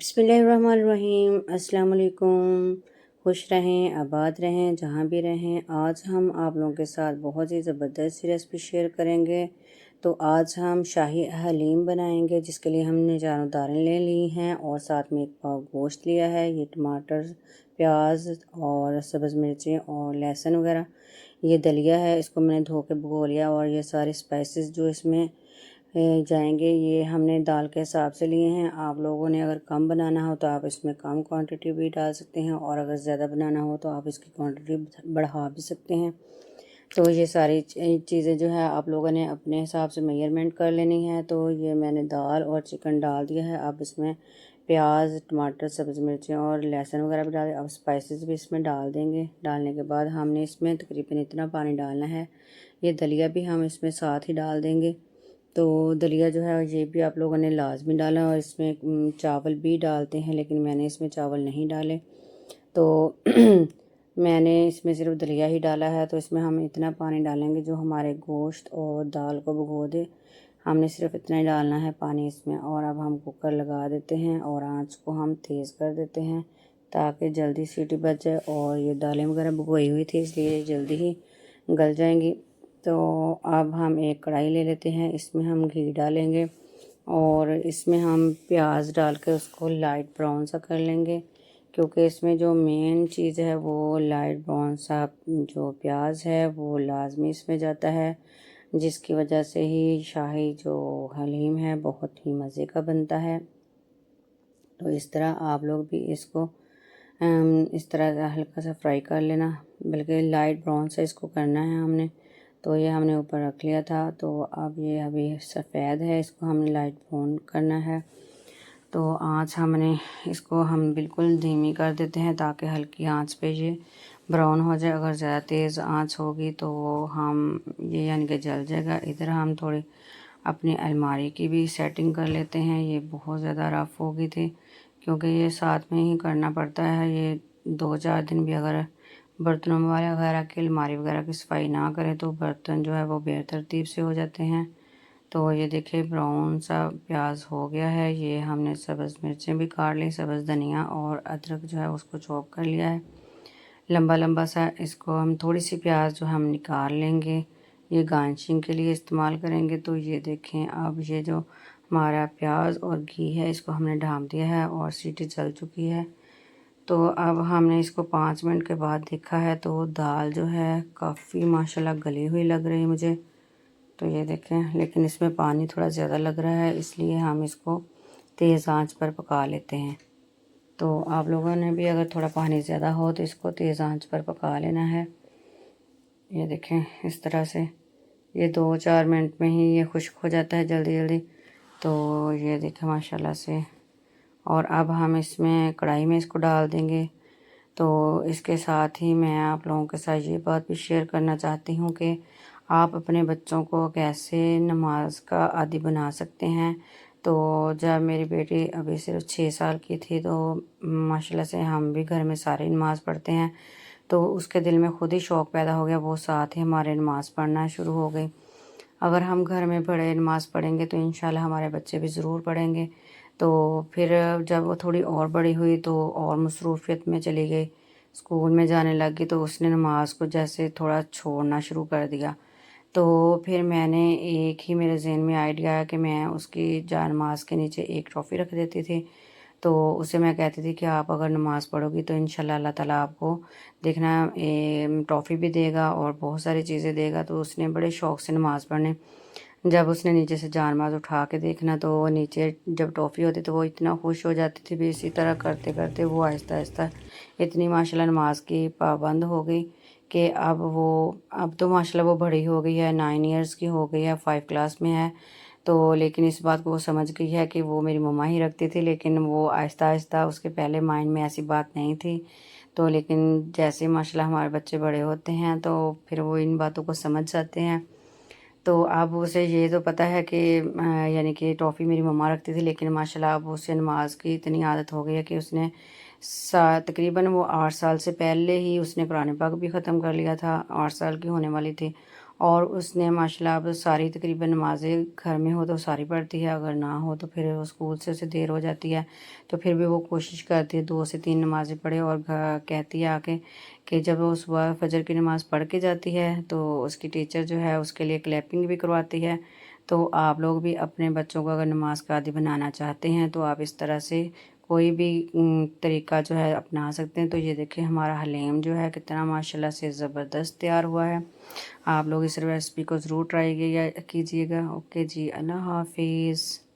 बिस्मिल्लाहिर्रहमानिर्रहीम। अस्सलाम वालेकुम। खुश रहें, आबाद रहें, जहाँ भी रहें। आज हम आप लोगों के साथ बहुत ही ज़बरदस्त रेसिपी शेयर करेंगे। तो आज हम शाही हलीम बनाएंगे, जिसके लिए हमने जानवर दालें ले ली हैं और साथ में एक पाव गोश्त लिया है। ये टमाटर, प्याज और सब्ज़ मिर्चें और लहसुन वगैरह। ये दलिया है, इसको मैंने धो के भिगो लिया। और ये सारे स्पाइसेस जो इसमें जाएंगे, ये हमने दाल के हिसाब से लिए हैं। आप लोगों ने अगर कम बनाना हो तो आप इसमें कम क्वांटिटी भी डाल सकते हैं, और अगर ज़्यादा बनाना हो तो आप इसकी क्वांटिटी बढ़ा भी सकते हैं। तो ये सारी चीज़ें जो है आप लोगों ने अपने हिसाब से मेजरमेंट कर लेनी है। तो ये मैंने दाल और चिकन डाल दिया है। अब इसमें प्याज, टमाटर, सब्ज़ मिर्चें और लहसुन वगैरह भी डाल। अब स्पाइसेस भी इसमें डाल देंगे। डालने के बाद हमने इसमें तकरीबन इतना पानी डालना है। ये दलिया भी हम इसमें साथ ही डाल देंगे। तो दलिया जो है ये भी आप लोगों ने लाजमी डाला, और इसमें चावल भी डालते हैं, लेकिन मैंने इसमें चावल नहीं डाले। तो मैंने इसमें सिर्फ दलिया ही डाला है। तो इसमें हम इतना पानी डालेंगे जो हमारे गोश्त और दाल को भिगो दे। हमने सिर्फ इतना ही डालना है पानी इसमें। और अब हम कुकर लगा देते हैं और आंच को हम तेज़ कर देते हैं, ताकि जल्दी सीटी बच जाए। और ये दालें वगैरह भिगोई हुई थी, इसलिए जल्दी ही गल जाएंगी। तो अब हम एक कढ़ाई ले लेते हैं, इसमें हम घी डालेंगे और इसमें हम प्याज डाल के उसको लाइट ब्राउन सा कर लेंगे, क्योंकि इसमें जो मेन चीज़ है वो लाइट ब्राउन सा जो प्याज है वो लाजमी इसमें जाता है, जिसकी वजह से ही शाही जो हलीम है बहुत ही मज़े का बनता है। तो इस तरह आप लोग भी इसको इस तरह हल्का सा फ्राई कर लेना, बल्कि लाइट ब्राउन सा इसको करना है हमने। तो ये हमने ऊपर रख लिया था। तो अब ये अभी सफ़ेद है, इसको हमने लाइट ब्राउन करना है। तो आँच हमने इसको हम बिल्कुल धीमी कर देते हैं, ताकि हल्की आंच पे ये ब्राउन हो जाए। अगर ज़्यादा तेज़ आंच होगी तो हम ये यानी कि जल जाएगा। इधर हम थोड़ी अपनी अलमारी की भी सेटिंग कर लेते हैं। ये बहुत ज़्यादा रफ़ हो गई थी, क्योंकि ये साथ में ही करना पड़ता है। ये 2-4 दिन भी अगर बर्तनों वाले वगैरह की अलमारी वगैरह की सफाई ना करें तो बर्तन जो है वो बेतरतीब से हो जाते हैं। तो ये देखिए ब्राउन सा प्याज हो गया है। ये हमने सब्ज़ मिर्चें भी काट ली, सब्ज़ धनिया और अदरक जो है उसको चॉप कर लिया है लंबा लंबा सा। इसको हम थोड़ी सी प्याज जो हम निकाल लेंगे, ये गार्निशिंग के लिए इस्तेमाल करेंगे। तो ये देखें, अब ये जो हमारा प्याज और घी है इसको हमने ढाँप दिया है और सीटी चल चुकी है। तो अब हमने इसको 5 मिनट के बाद देखा है, तो दाल जो है काफ़ी माशाल्लाह गली हुई लग रही है मुझे। तो ये देखें, लेकिन इसमें पानी थोड़ा ज़्यादा लग रहा है, इसलिए हम इसको तेज़ आंच पर पका लेते हैं। तो आप लोगों ने भी अगर थोड़ा पानी ज़्यादा हो तो इसको तेज़ आंच पर पका लेना है। ये देखें, इस तरह से ये 2-4 मिनट में ही ये खुश्क हो जाता है जल्दी जल्दी। तो ये देखें माशाल्लाह से। और अब हम इसमें कढ़ाई में इसको डाल देंगे। तो इसके साथ ही मैं आप लोगों के साथ ये बात भी शेयर करना चाहती हूँ कि आप अपने बच्चों को कैसे नमाज का आदी बना सकते हैं। तो जब मेरी बेटी अभी सिर्फ 6 साल की थी, तो माशाल्लाह से हम भी घर में सारे नमाज़ पढ़ते हैं। तो उसके दिल में खुद ही शौक़ पैदा हो गया, वो साथ ही हमारे नमाज़ पढ़ना शुरू हो गई। अगर हम घर में बड़े नमाज़ पढ़ेंगे तो इंशाल्लाह हमारे बच्चे भी ज़रूर पढ़ेंगे। तो फिर जब वो थोड़ी और बड़ी हुई तो और मसरूफ़ियत में चली गई, स्कूल में जाने लग गई, तो उसने नमाज को जैसे थोड़ा छोड़ना शुरू कर दिया। तो फिर मैंने एक ही मेरे ज़हन में आइडिया आया कि मैं उसकी नमाज के नीचे एक ट्रॉफ़ी रख देती थी। तो उसे मैं कहती थी कि आप अगर नमाज़ पढ़ोगी तो इंशाल्लाह अल्लाह ताला आपको देखना ट्रॉफ़ी भी देगा और बहुत सारी चीज़ें देगा। तो उसने बड़े शौक़ से नमाज़ पढ़ने, जब उसने नीचे से जानमाज़ उठा के देखना तो वो नीचे जब टॉफ़ी होती तो वो इतना खुश हो जाती थी। भी इसी तरह करते करते वो आहिस्ता आहिस्ता इतनी माशाल्लाह नमाज की पाबंद हो गई कि अब तो माशाल्लाह वो बड़ी हो गई है, 9 ईयर्स की हो गई है, 5 क्लास में है। तो लेकिन इस बात को वो समझ गई है कि वो मेरी मम्मा ही रखती थी, लेकिन वो आहिस्ता आहिस्ता, उसके पहले माइंड में ऐसी बात नहीं थी। तो लेकिन जैसे माशाल्लाह हमारे बच्चे बड़े होते हैं तो फिर वो इन बातों को समझ जाते हैं। तो अब उसे ये तो पता है कि यानी कि टॉफ़ी मेरी मम्मा रखती थी, लेकिन माशाल्लाह अब उसे नमाज की इतनी आदत हो गई है कि उसने तकरीबन वो 8 साल से पहले ही उसने कुरान पाक भी ख़त्म कर लिया था। 8 साल की होने वाली थी और उसने माशाल्लाह अब सारी तकरीबन नमाज़ें घर में हो तो सारी पढ़ती है, अगर ना हो तो फिर वो स्कूल से उसे देर हो जाती है तो फिर भी वो कोशिश करती है 2 से 3 नमाज़ें पढ़े। और कहती है आके कि जब वो सुबह फजर की नमाज़ पढ़ के जाती है तो उसकी टीचर जो है उसके लिए क्लैपिंग भी करवाती है। तो आप लोग भी अपने बच्चों को अगर नमाज का आदी बनाना चाहते हैं तो आप इस तरह से कोई भी तरीका जो है अपना सकते हैं। तो ये देखिए हमारा हलीम जो है कितना माशाल्लाह से ज़बरदस्त तैयार हुआ है। आप लोग इस रेसिपी को ज़रूर ट्राई कीजिएगा। ओके जी, अल्लाह हाफिज़।